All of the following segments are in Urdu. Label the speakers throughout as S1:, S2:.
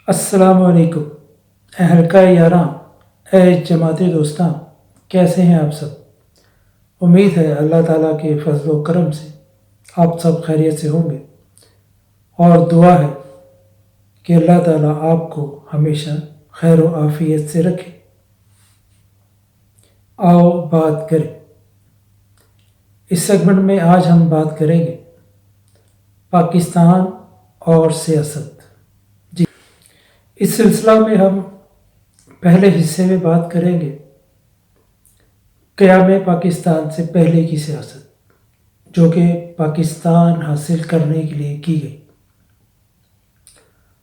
S1: السلام علیکم اہلکا یاراں، اے جماعتی دوستاں، کیسے ہیں آپ سب؟ امید ہے اللہ تعالیٰ کے فضل و کرم سے آپ سب خیریت سے ہوں گے، اور دعا ہے کہ اللہ تعالیٰ آپ کو ہمیشہ خیر و عافیت سے رکھے۔ آؤ بات کریں۔ اس سیگمنٹ میں آج ہم بات کریں گے پاکستان اور سیاست۔ جی، اس سلسلہ میں ہم پہلے حصے میں بات کریں گے قیام پاکستان سے پہلے کی سیاست، جو کہ پاکستان حاصل کرنے کے لیے کی گئی۔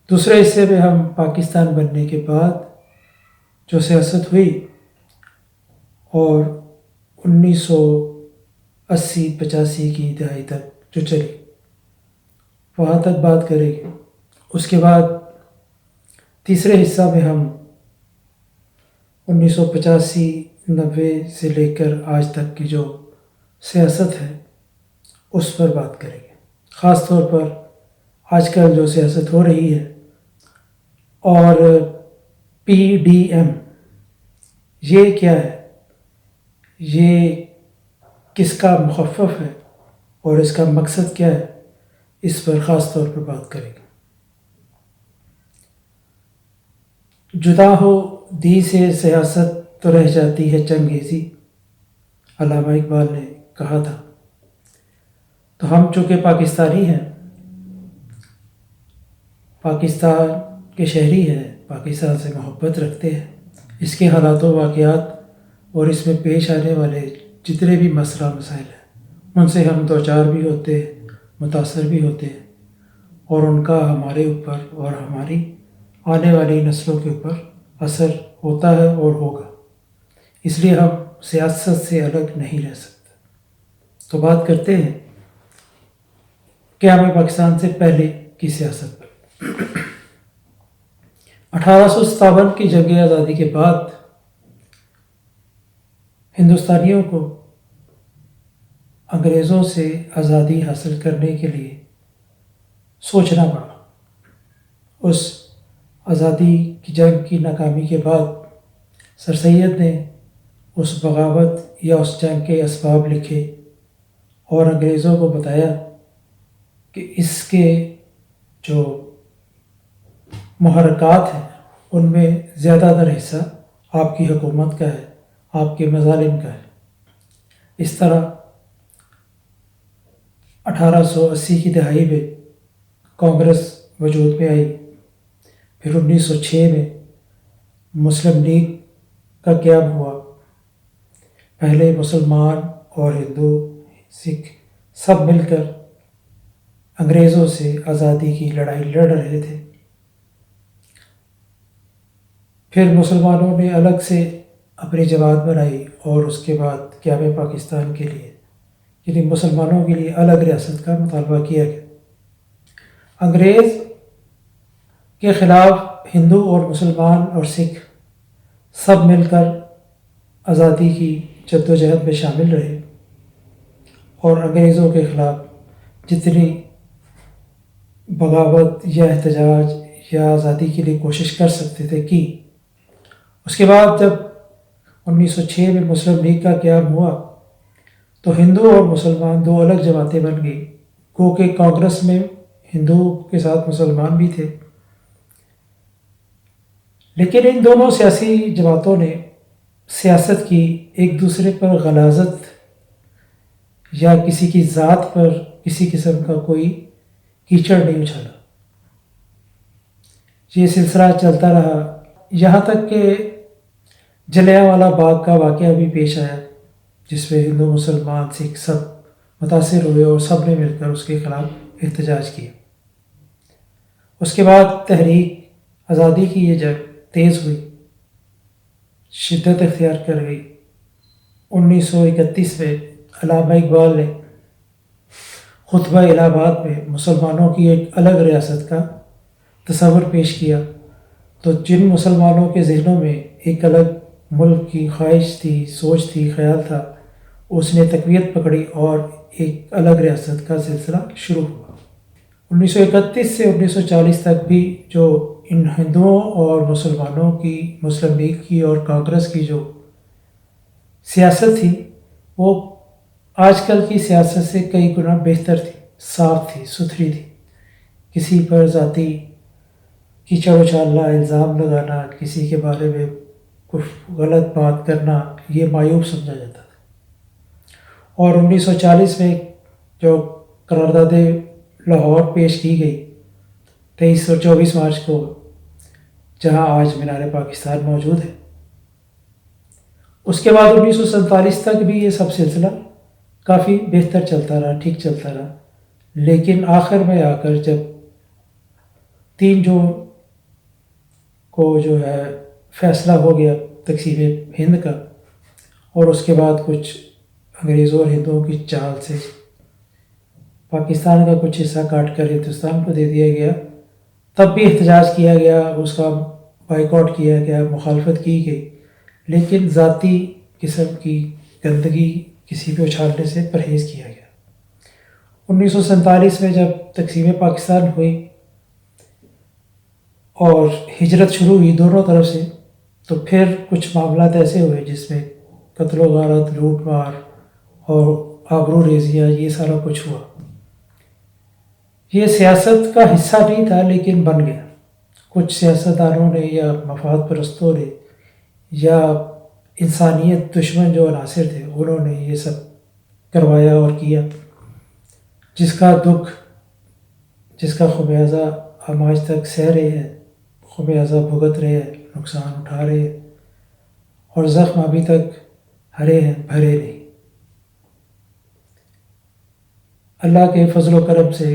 S1: دوسرے حصے میں ہم پاکستان بننے کے بعد جو سیاست ہوئی اور 1980-85 کی دہائی تک جو چلی، وہاں تک بات کریں گے۔ اس کے بعد تیسرے حصہ میں ہم 1985-90 سے لے کر آج تک کی جو سیاست ہے اس پر بات کریں گے، خاص طور پر آج کل جو سیاست ہو رہی ہے اور PDM یہ کیا ہے، یہ کس کا مخفف ہے اور اس کا مقصد کیا ہے، اس پر خاص طور پر بات کریں گے۔ جدا ہو دی سے سیاست تو رہ جاتی ہے چنگیزی، علامہ اقبال نے کہا تھا۔ تو ہم چونکہ پاکستانی ہیں، پاکستان کے شہری ہیں، پاکستان سے محبت رکھتے ہیں، اس کے حالات و واقعات اور اس میں پیش آنے والے جتنے بھی مسئلہ مسائل ہیں ان سے ہم دوچار بھی ہوتے ہیں، متاثر بھی ہوتے ہیں، اور ان کا ہمارے اوپر اور ہماری آنے والی نسلوں کے اوپر اثر ہوتا ہے اور ہوگا۔ اس لیے ہم سیاست سے الگ نہیں رہ سکتے۔ تو بات کرتے ہیں قیام پاکستان سے پہلے کی سیاست پر۔ 1857 کی جنگ آزادی کے بعد ہندوستانیوں کو انگریزوں سے آزادی حاصل کرنے کے لیے سوچنا پڑا۔ اس آزادی کی جنگ کی ناکامی کے بعد سر سید نے اس بغاوت یا اس جنگ کے اسباب لکھے اور انگریزوں کو بتایا کہ اس کے جو محرکات ہیں ان میں زیادہ تر حصہ آپ کی حکومت کا ہے، آپ کے مظالم کا ہے۔ اس طرح 1880 کی دہائی میں کانگریس وجود میں آئی، پھر 1906 میں مسلم لیگ کا قیام ہوا۔ پہلے مسلمان اور ہندو، سکھ سب مل کر انگریزوں سے آزادی کی لڑائی لڑ رہے تھے۔ پھر مسلمانوں نے الگ سے اپنی جماعت بنائی اور اس کے بعد قیام پاکستان کے لیے، یعنی مسلمانوں کے لیے الگ ریاست کا مطالبہ کیا گیا۔ انگریز کے خلاف ہندو اور مسلمان اور سکھ سب مل کر آزادی کی جدوجہد میں شامل رہے، اور انگریزوں کے خلاف جتنی بغاوت یا احتجاج یا آزادی کے لیے کوشش کر سکتے تھے کی۔ اس کے بعد جب 1906 میں مسلم لیگ کا قیام ہوا تو ہندو اور مسلمان دو الگ جماعتیں بن گئی، گو کہ کانگریس میں ہندو کے ساتھ مسلمان بھی تھے، لیکن ان دونوں سیاسی جماعتوں نے سیاست کی ایک دوسرے پر غلاظت یا کسی کی ذات پر کسی قسم کا کوئی کیچڑ نہیں اچھالا۔ یہ سلسلہ چلتا رہا یہاں تک کہ جلیانوالہ باغ کا واقعہ بھی پیش آیا، جس میں ہندو مسلمان سکھ سب متاثر ہوئے اور سب نے مل کر اس کے خلاف احتجاج کیا۔ اس کے بعد تحریک آزادی کی یہ جنگ تیز ہوئی، شدت اختیار کر گئی۔ 1931 میں علامہ اقبال نے خطبہ الہ آباد میں مسلمانوں کی ایک الگ ریاست کا تصور پیش کیا، تو جن مسلمانوں کے ذہنوں میں ایک الگ ملک کی خواہش تھی، سوچ تھی، خیال تھا، اس نے تقویت پکڑی اور ایک الگ ریاست کا سلسلہ شروع ہوا۔ 1931 سے 1940 تک بھی جو ان ہندوؤں اور مسلمانوں کی، مسلم لیگ کی اور کانگریس کی جو سیاست تھی وہ آج کل کی سیاست سے کئی گنا بہتر تھی، صاف تھی، ستھری تھی. کسی پر ذاتی کیچڑ اچالنا، الزام لگانا، کسی کے بارے میں کچھ غلط بات کرنا، یہ معیوب سمجھا جاتا تھا. اور 1940 میں جو قرارداد لاہور پیش کی گئی 23 اور 24 مارچ کو، جہاں آج مینار پاکستان موجود ہے، اس کے بعد 1947 تک بھی یہ سب سلسلہ کافی بہتر چلتا رہا، ٹھیک چلتا رہا. لیکن آخر میں آ کر جب 3 جون کو جو ہے فیصلہ ہو گیا تقسیم ہند کا، اور اس کے بعد کچھ انگریزوں اور ہندوؤں کی چال سے پاکستان کا کچھ حصہ کاٹ کر ہندوستان کو دے دیا گیا، تب بھی احتجاج کیا گیا، اس کا بائیکاٹ کیا گیا، مخالفت کی گئی. لیکن ذاتی قسم کی گندگی کسی پہ اچھالنے سے پرہیز کیا گیا. 1947 میں جب تقسیم پاکستان ہوئی اور ہجرت شروع ہوئی دونوں طرف سے، تو پھر کچھ معاملات ایسے ہوئے جس میں قتل و غارت، لوٹ مار اور آبرو ریزیاں، یہ سارا کچھ ہوا. یہ سیاست کا حصہ نہیں تھا لیکن بن گیا. کچھ سیاستدانوں نے یا مفاد پرستوں نے یا انسانیت دشمن جو عناصر تھے انہوں نے یہ سب کروایا اور کیا، جس کا دکھ، جس کا خمیازہ ہم آج تک سہ رہے ہیں، خمیازہ بھگت رہے ہیں، نقصان اٹھا رہے ہیں، اور زخم ابھی تک ہرے ہیں، بھرے نہیں. اللہ کے فضل و کرم سے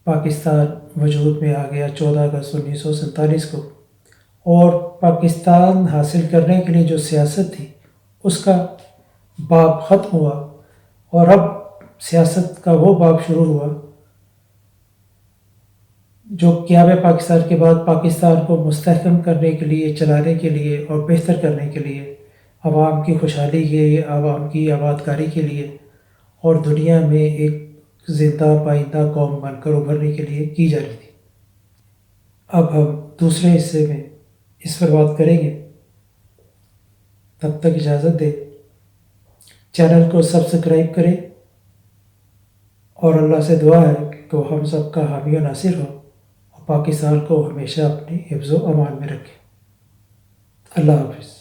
S1: پاکستان وجود میں آ گیا 14 اگست 1947 کو، اور پاکستان حاصل کرنے کے لیے جو سیاست تھی اس کا باب ختم ہوا، اور اب سیاست کا وہ باب شروع ہوا جو قیام پاکستان کے بعد پاکستان کو مستحکم کرنے کے لیے، چلانے کے لیے اور بہتر کرنے کے لیے، عوام کی خوشحالی کے لیے، عوام کی آبادکاری کے لیے، اور دنیا میں ایک زندہ پائندہ قوم بن کر ابھرنے کے لیے کی جا رہی تھی. اب ہم دوسرے حصے میں اس پر بات کریں گے. تب تک اجازت دیں، چینل کو سبسکرائب کریں، اور اللہ سے دعا ہے کہ وہ ہم سب کا حامی و ناصر ہو اور پاکستان کو ہمیشہ اپنی حفظ و امان میں رکھے. اللہ حافظ.